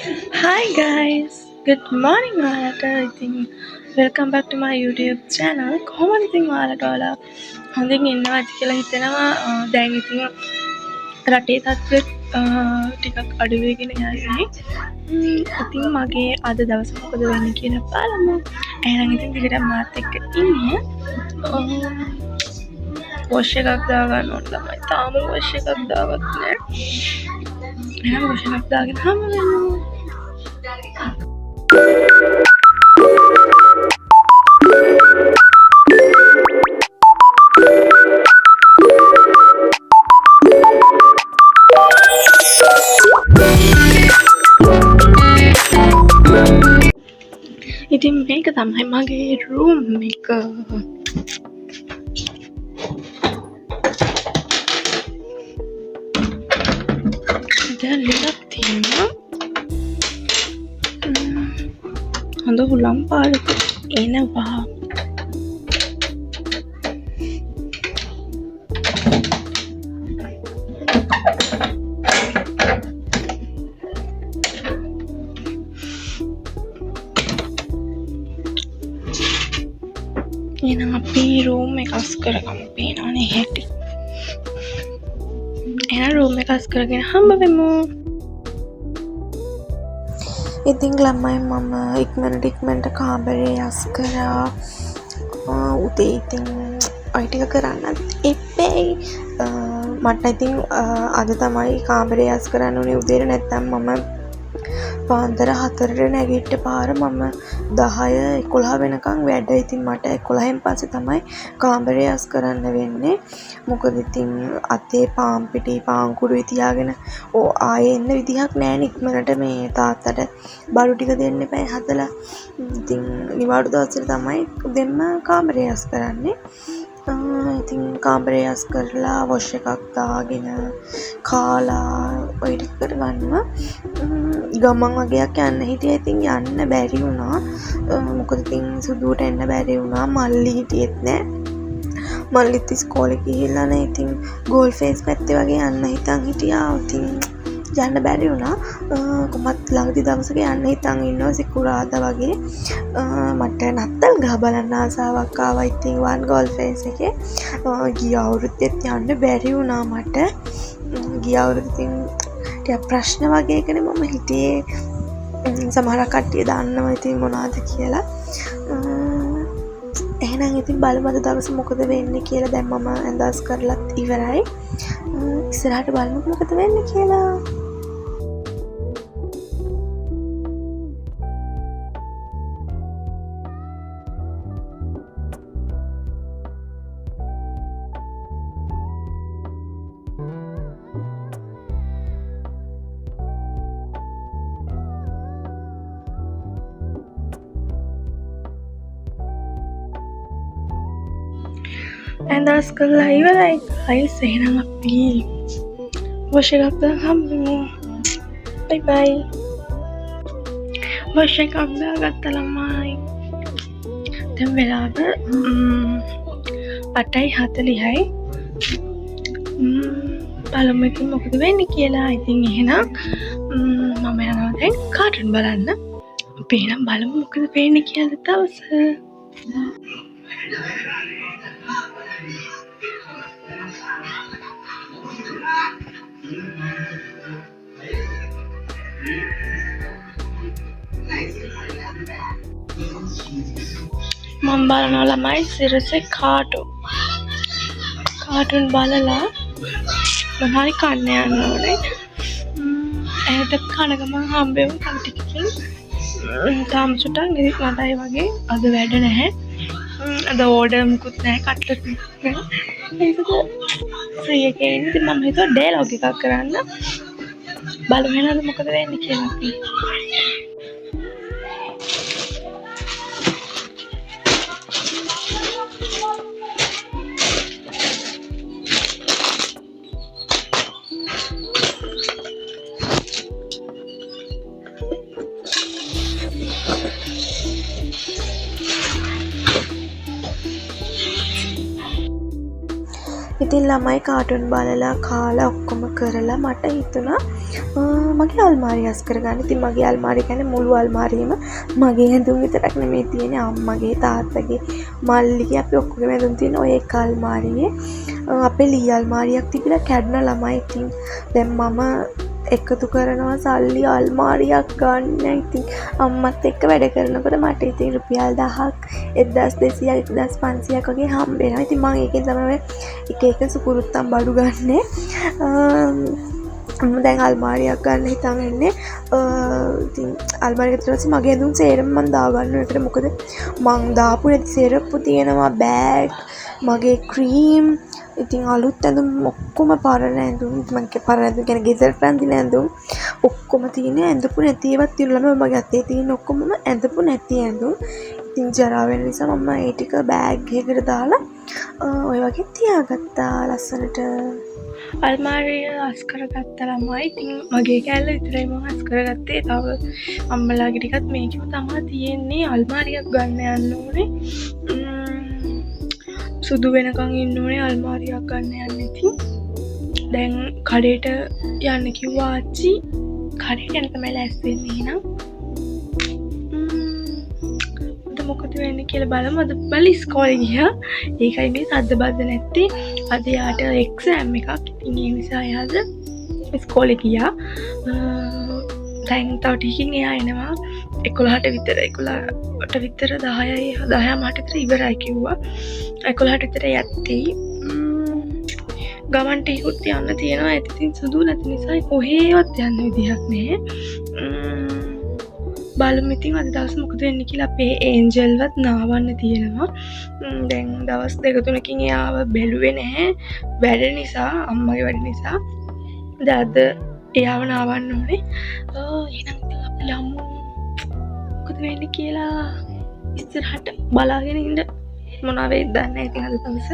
Hi guys, good morning ඔයාලට. ඉතින් welcome back to my YouTube channel. කොහොමද ඉතින් ඔයාලා හොඳින් ඉන්නවද කියලා හිතෙනවා. දැන් ඉතින් රටේ තත්ත්වය ටිකක් අඩු වෙගෙන යන්නේ. ඉතින් මගේ අද දවස මොකද වෙන්නේ කියලා බලමු. එහෙනම් ඉතින් දිගටම මාත් එක්ක ඉන්න. wash එකක් දාගන්න ඕන ළමයි. තාම wash එකක් දාගත් නෑ. එහෙනම් wash එකක් දාගෙන හම්බ වෙනවා. ඉතින් මේක තමයි මගේ රූම් එක. දැන් ලිලක් තියෙනවා. හොඳ හුලම් පාරක එනවා. එහෙනම් අපි රූම් එක අස් කරගමු. පේනවනේ හැටි. එහෙනම් රූම් එක අස් කරගෙන හම්බ වෙමු. ඉතින් ළමයි මම ඉක්මනට කාමරේ අස් කරා. උදේ ඉතින් ඔය ටික කරන්න එපෙයි. මට ඉතින් අද තමයි කාමරේ අස් කරන්න උනේ උදේට. නැත්තම් මම පාන්දර 4ට නැගිට්ට පාර මම 10-11 වෙනකන් වැඩ. ඉතින් මට 11න් පස්සේ තමයි කාමරේ අස් කරන්න වෙන්නේ. මොකද ඉතින් අතේ පාන් පිටි පාන්කුඩුයි තියාගෙන ආයේ එන්න විදිහක් නැහැ. ඉක්මනට මේ තාත්තට බඩු ටික දෙන්න එපා හදලා. ඉතින් නිවාඩු දවසට තමයි දෙන්න කාමරේ අස් කරන්නේ. ඉතින් කාමරේ අස් කරලා wash එකක් දාගෙන කාලා ඔය ටික කරගන්නවා. ගමන් වගේක් යන්න හිටියා. ඉතින් යන්න බැරි වුණා. මොකද ඉතින් සුදුවට එන්න බැරි වුණා. මල්ලි හිටියෙත් නෑ. මල්ලිත් ඉස්කෝලේ ගිහිල්ලා නෑ. ඉතින් ගෝල් ෆේස් පැත්තේ වගේ යන්න හිතන් හිටියා. ඉතින් යන්න බැරි වුණා. කොහොමත් ළඟදි දවසක යන්න හිතන් ඉන්නවා සිකුරාදා වගේ. මට නත්තල් ගහ බලන්න ආසාවක් ආවා. ඉතින් වන් ගෝල් ෆේස් එකේ ගිය අවුරුද්දෙත් යන්න බැරි වුණා මට. ගිය අවුරුද්දෙන් ටික ප්‍රශ්න වගේකනේ මම හිටියේ. සමහර කට්ටිය දන්නවා ඉතින් මොනවද කියලා. එහෙනම් ඉතින් බලමු අද දවසේ මොකද වෙන්නේ කියලා. දැන් මම ඇඳස් කරලත් ඉවරයි. ඉස්සරහට බලමු මොකද වෙන්නේ කියලා. ඇඳස් කරලා ඉවරයි guys. එහෙනම් අපි wash එකක් දාගමු. හම්බෙමු. bye bye. wash එකක් දාගත්තා ළමයි. දැන් වෙලාව 8:40යි. බලමු ඉතින් මොකද වෙන්නේ කියලා. ඉතින් එහෙනම් මම යනවා දැන් කාටුන් බලන්න. අපි එහෙනම් බලමු මොකද වෙන්නේ කියලා දවස. මම බලනවා ළමයි සිරසේ කාටුන් බලලා මොනවාරි කන්න යන්න ඕනේ. එහෙට කන ගමන් හම්බෙමු තව ටිකකින්. තාම සුටක් නිදි නටයි වගේ. අද වැඩ නැහැ. අද ඕඩර් මුකුත් නැහැ. කට්ලට් නැහැ. ඒකද ෆ්‍රී එකේ ඉන්නේ. ඉතින් මම හිතුවා ඩයලොග් එකක් කරන්න. බලමු එහෙනම් මොකද වෙන්නේ කියලා අපි. ඉතින් ළමයි කාටුන් බලලා කාලා ඔක්කොම කරලා මට හිතුණා මගේ අල්මාරිය අස් කරගන්න. ඉතින් මගේ අල්මාරිය කියන්නේ මුළු අල්මාරියම මගේ ඇඳුම් විතරක් නෙමෙයි තියෙන්නේ. අම්මගේ, තාත්තගේ, මල්ලිගේ අපි ඔක්කොගේම ඇඳුම් තියෙන ඔය එක අල්මාරියේ අපේ ලී අල්මාරියක් තිබිලා කැඩුන ළමයි. ඉතින් දැන් මම එකතු කරනවා සල්ලි අල්මාරියක් ගන්න. ඉතින් අම්මත් එක්ක වැඩ කරනකොට මට ඉතින් රුපියල් 1000ක් 1200ක් 1500ක් වගේ හම්බ වෙනවා. ඉතින් මම ඒකෙන් තමයි එක එක සුකුරුත්තම් බඩු ගන්නෙ. මම දැන් අල්මාරියක් ගන්න හිතන් ඉන්නේ. ඉතින් අල්මාරිය ඇතුළේ පස්සේ මගේ ඇඳුම් සේරම මම දාගන්න ඕනේ. මොකද මං දාපු නැති සෙරප්පු තියෙනවා, බෑග්, මගේ ක්‍රීම්, ඉතින් අලුත් ඇඳුම් ඔක්කොම පරණ ඇඳුම්. මම පරණ ඇඳුම් කියන්නේ ගෙදරට අඳින ඇඳුම් ඔක්කොම තියෙන. ඇඳපු නැති ඒවත් තියෙනවා. මගේ අතේ තියෙන ඔක්කොම ඇඳපු නැති ඇඳුම්. ඉතින් ජරා වෙන නිසා මම ඒ ටික බෑග් එකකට දාලා ඔය වගේ තියාගත්තා ලස්සනට. අල්මාරිය අස් කරගත්තා ළමයි. ඉතින් මගේ කෑල්ල විතරයි මම අස් කරගත්තේ. තව අම්මලාගේ ටිකත් මේකම තමයි තියෙන්නේ. අල්මාරියක් ගන්න යන්න ඕනේ. සුදු වෙනකන් ඉන්න ඕනේ අල්මාරියක් ගන්න යන්න. ඉතින් දැන් කඩේට යන්න කිව්වා ආච්චි. කඩේට යන්න තමයි ලෑස්ති වෙන්නේ නම්. මොකද වෙන්නේ කියලා බලමු. අද බල ඉස්කෝලේ ගියා. ඒකයි මේ සද්ද බද්ද නැත්තේ. අද යාට එක්සෑම් එකක්. ඉතින් ඒ නිසා යාද ඉස්කෝලේ ගියා. දැන් තව ටිකකින් එයා එනවා. 11ට විතර 10ට විතර 10:00ට විතර ඉවරයි කිව්වා. 11ට විතර යද්දී ගමන් ටිකුත් යන්න තියෙනවා. ඉතින් සුදු නැති නිසා කොහේවත් යන්න විදිහක් නැහැ. බලමු ඉතින් අද දවස් මොකද වෙන්නේ කියලා. අපේ ඒන්ජල්වත් නාවන්න තියෙනවා. දැන් දවස් 2-3කින් එයාව බැලුවේ නැහැ. වැඩ නිසා, අම්මගේ වැඩ නිසා. දැන් අද එයාව නාවන්න ඕනේ. එහෙනම් ඉතින් අපි යමු. මොකද වෙන්නේ කියලා ඉස්සරහට බලාගෙන ඉන්න. මොනවා වෙයිද දන්නේ නැහැ. ඉතින් අද දවස්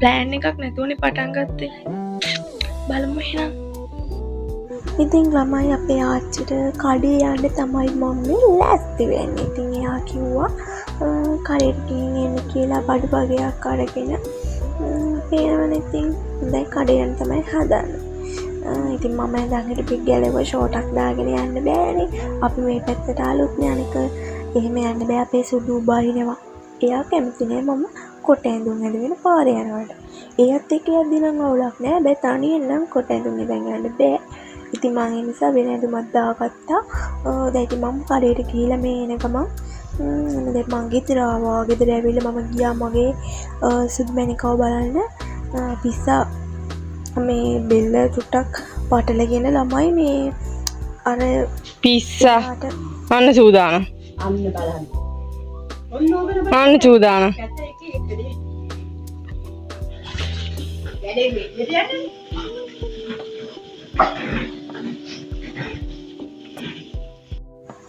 ප්ලෑන් එකක් නැතුවනේ පටන් ගත්තේ. බලමු එහෙනම්. ඉතින් ළමයි අපේ ආච්චිට කඩේ යන්න තමයි මම ලෑස්ති වෙන්නේ. ඉතින් එයා කිව්වා කඩේට ගිහින් එන්න කියලා බඩු වගේක් අරගෙන. පේනවනේ ඉතින් දැන් කඩේ යන්න තමයි හදන්නේ. ඉතින් මම දැන් හිටපු ගැලව ෂෝටක් දාගෙන යන්න බෑනේ. අපි මේ පැත්තට ආලොත්නේ. අනික එහෙම යන්න බෑ. අපේ සුදු බහිනවා. එයා කැමති නෑ මම කොට ඇඳුම් ඇඳගෙන පාරේ යනවට. ඒත් එක්ක යද්දී නම් අවුලක් නෑ. බෑ තනියෙන් නම් කොට ඇඳුම් ඉඳන් යන්න බෑ. ඉතින් මම ඒ නිසා වෙන ඇඳුමක් දාගත්තා. දැන් ඉතින් මම කඩේට ගිහිල්ලා මේ එන ගමන් දැන් මං ගෙදර ආවා. ගෙදර ඇවිල්ලා මම ගියා මගේ සුදු මැණිකව බලන්න. පිස්සා මේ බෙල්ල චුට්ටක් පටලගෙන ළමයි මේ අර පිස්සා අන්න සූදානම්. අන්න බලන්න. අන්න සූදානම්.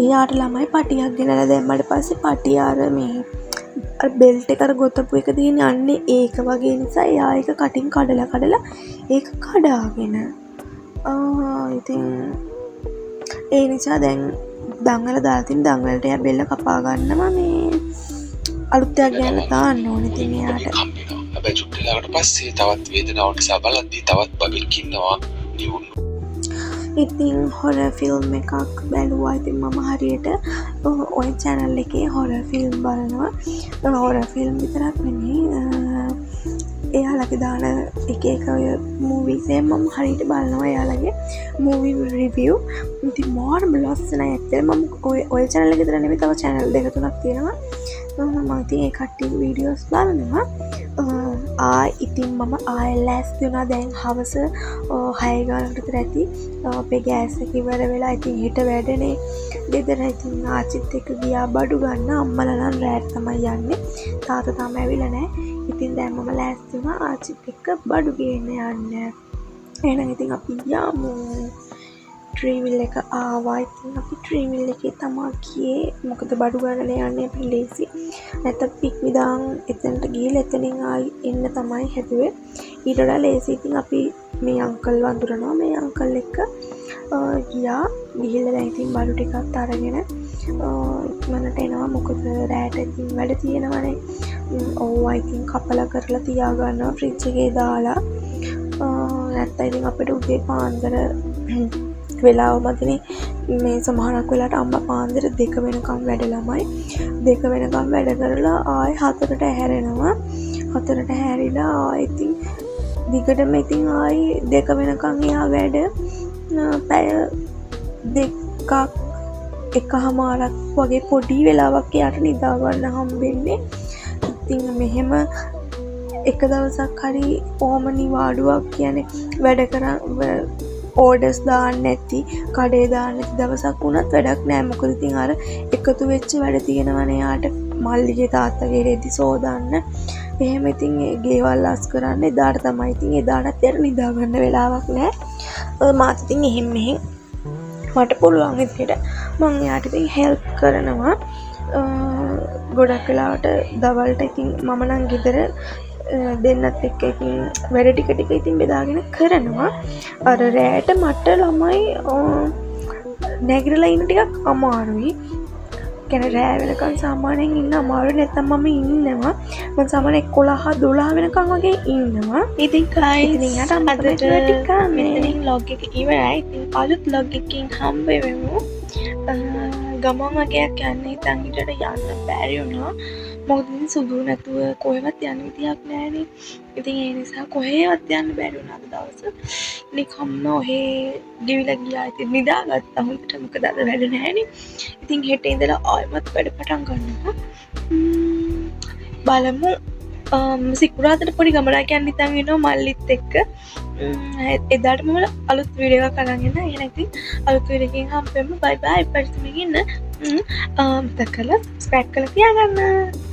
එයාට ළමයි පටියක් ගෙනලා දැම්මට පස්සේ පටිය අර මේ අර බෙල්ට් එක අර ගොතපු එක තියෙන අන්නේ ඒක වගේ නිසා එයා ඒක කටින් කඩලා ඒක කඩාගෙන ඉතින් ඒ නිසා දැන් දඟල දාලා තින් දඟලට එයා බෙල්ල කපා ගන්නවා. මේ අලුත් එකක් ගන්න තාන්න ඕනේ ඉතින් එයාට. හැබැයි චුට්ටලකට පස්සේ තවත් වේදනාවක් නිසා බලද්දී තවත් බබෙක් ඉන්නවා නිවුන්. ඉතින් හොරර් ෆිල්ම් එකක් බැලුවා. ඉතින් මම හරියට ඔය channel එකේ හොරර් ෆිල්ම් බලනවා. හොරර් ෆිල්ම් විතරක් නෙමෙයි එයාලගේ දාන එක ඔය මූවිස් මම හරියට බලනවා. එයාලගේ මූවි රිවිව්. ඉතින් මාරම ලස්සනයි. ඇත්තටම මම ඔය channel එක විතර නෙමෙයි තව channel 2-3ක් තියෙනවා. මම ඉතින් ඒ කට්ටිය වීඩියෝස් බලනවා. ඉතින් මම ආයෙ ලෑස්ති වුණා. දැන් හවස 6 ගානකට විතර ඇති. අපේ ගෑස් එක ඉවර වෙලා ඉතින් හෙට වැඩනේ ගෙදර. ඉතින් ආච්චිත් එක්ක ගියා බඩු ගන්න. අම්මලා නම් රෑට තමයි යන්නේ. තාත්තා තාම ඇවිල්ලා නැහැ. ඉතින් දැන් මම ලෑස්ති වුණා ආච්චිත් එක්ක බඩු ගේන්න යන්න. එහෙනම් ඉතින් අපි යමු. ට්‍රීවිල් එක ආවා. ඉතින් අපි ට්‍රීවිල් එකේ තමා ගියේ. මොකද බඩු ගන්න යන්නේ අපි ලේසි. නැත්නම් පික්නිදාන් එතනට ගිහලා එතනින් ආයි එන්න තමයි හැදුවේ. ඊට වඩා ලේසි. ඉතින් අපි මේ අංකල් වඳුරනවා. මේ අංකල් එක්ක ගියා. ගිහිල්ලා දැන් ඉතින් බඩු ටිකක් අරගෙන ඉක්මනට එනවා. මොකද රෑට ඉතින් වැඩ තියෙනවනේ. ඕවා ඉතින් කපලා කරලා තියා ගන්නවා ෆ්‍රිජ් එකේ දාලා. නැත්නම් ඉතින් අපිට උදේ පාන්දර වෙලාව මතනේ මේ සමහරක් වෙලාවට අම්මා පාන්දර 2 වෙනකම් වැඩ ළමයි 2 වෙනකම් වැඩ කරලා ආයෙ 4ට හැරෙනවා 4ට හැරිලා ආයෙ ඉතින් දිගටම ඉතින් ආයෙ 2 වෙනකම් එහා වැඩ පැය දෙකක් එකහමාරක් වගේ පොඩි වෙලාවක් එයාට නිදා ගන්න හම්බෙන්නේ. ඉතින් මෙහෙම එක දවසක් හරි කොහොම නිවාඩුවක් කියන්නේ වැඩ කරා ඕඩර්ස් දාන්න නැති කඩේ දාන්න නැති දවසක් වුණත් වැඩක් නෑ. මොකද ඉතින් අර එකතු වෙච්ච වැඩ තියෙනවනේ යාට මල්ලිගේ තාත්තගේ රෙදි සෝදන්න. එහෙම ඉතින් ගෙවල් අස් කරන්න එදාට තමයි ඉතින් එදාටත් යාට නිදා ගන්න වෙලාවක් නෑ. මාත් ඉතින් එහෙම මෙහෙම මට පුළුවන් විදිහට මම යාට ඉතින් හෙල්ප් කරනවා. ගොඩක් වෙලාවට දවල්ට ඉතින් මම නම් ගෙදර දෙන්නත් එක්ක ඉතින් වැඩ ටික ඉතින් බෙදාගෙන කරනවා. අර රැයට මට ළමයි නැගිටලා ඉන්න ටිකක් අමාරුයි. කියන්නේ රෑ වෙනකන් සාමාන්‍යයෙන් ඉන්න අමාරුයි. නැත්තම් මම ඉන්නවා. මම සාමාන්‍යයෙන් 11 12 වෙනකන් වගේ ඉන්නවා. ඉතින් guys යට අදට ටික මෙතනින් log එක ඉවරයි. ඉතින් අලුත් log එකකින් හම්බ වෙමු. ගමන් වගේක් යන්න හිතන් හිටට යන්න බැරි වුණා. මොකද ඉතින් සුදු නැතුව කොහෙවත් යන්න විදියක් නැහැනේ. ඉතින් ඒ නිසා කොහෙවත් යන්න බැරි වුණා අද දවස්. නිකම්ම ඔහේ ගෙවිලා ගියා. ඉතින් නිදාගත්තා හොඳට. මොකද අද වැඩ නැහැනේ. ඉතින් හෙට ඉඳලා ආයෙමත් වැඩ පටන් ගන්නවා. බලමු. සිකුරාදට පොඩි ගමනක් යන්න හිතන් ඉන්නවා මල්ලිත් එක්ක. එදාට මම අලුත් වීඩියෝ එකක් අරන් එන්න. එහෙනම් ඉතින් අලුත් වීඩියෝ එකකින් හම්බෙමු. බයි බයි. පරිස්සමෙන් ඉන්න. මතක කරලා subscribe කරලා තියාගන්න.